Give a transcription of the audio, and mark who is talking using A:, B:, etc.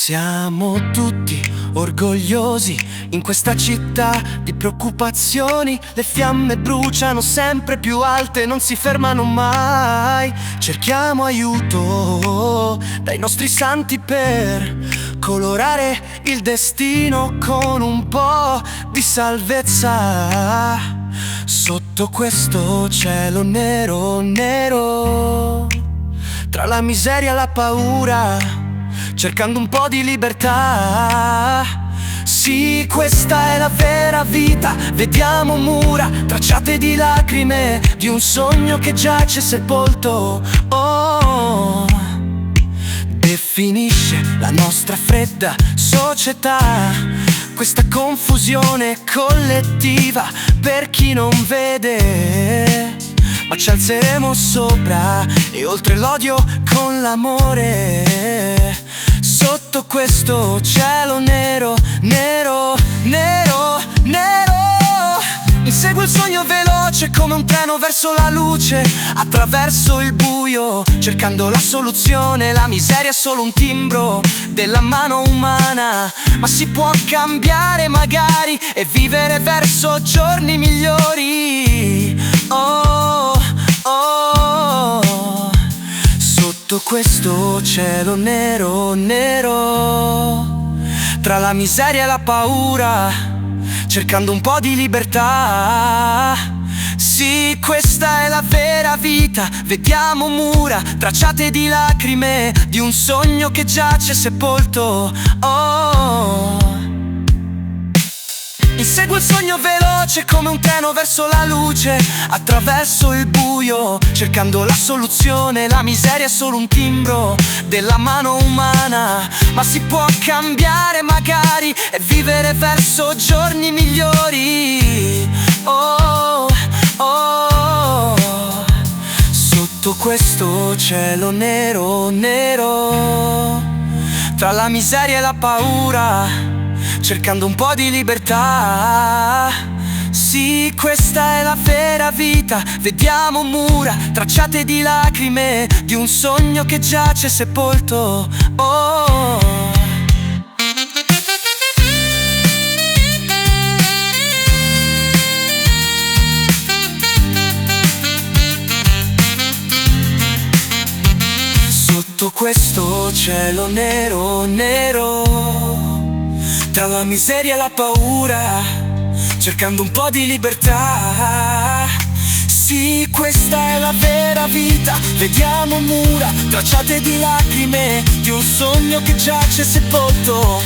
A: Siamo tutti orgogliosi in questa città di preoccupazioni. Le fiamme bruciano sempre più alte, non si fermano mai. Cerchiamo aiuto dai nostri santi per colorare il destino con un po' di salvezza. Sotto questo cielo nero, nero, tra la miseria e la paura, cercando un po' di libertà. Sì, questa è la vera vita. Vediamo mura tracciate di lacrime, di un sogno che giace sepolto. Oh, definisce la nostra fredda società, questa confusione collettiva per chi non vede. Ma ci alzeremo sopra e oltre l'odio con l'amore. Sotto questo cielo nero, nero, nero, nero, inseguo il sogno veloce come un treno verso la luce, attraverso il buio, cercando la soluzione. La miseria è solo un timbro della mano umana, ma si può cambiare magari e vivere verso giorni migliori. Oh, oh, sotto questo cielo nero, nero, tra la miseria e la paura, cercando un po' di libertà. Sì, questa è la vera vita. Vediamo mura tracciate di lacrime, di un sogno che giace sepolto. Oh, inseguo il sogno veloce come un treno verso la luce, attraverso il buio, cercando la soluzione. La miseria è solo un timbro della mano umana, ma si può cambiare magari e vivere verso giorni migliori. Oh, oh, sotto questo cielo nero, nero, tra la miseria e la paura, cercando un po' di libertà. Sì, questa è la vera vita. Vediamo mura tracciate di lacrime, di un sogno che giace sepolto. Oh, sotto questo cielo nero, nero, tra la miseria e la paura, cercando un po' di libertà. Sì, questa è la vera vita. Vediamo mura tracciate di lacrime, di un sogno che giace sepolto.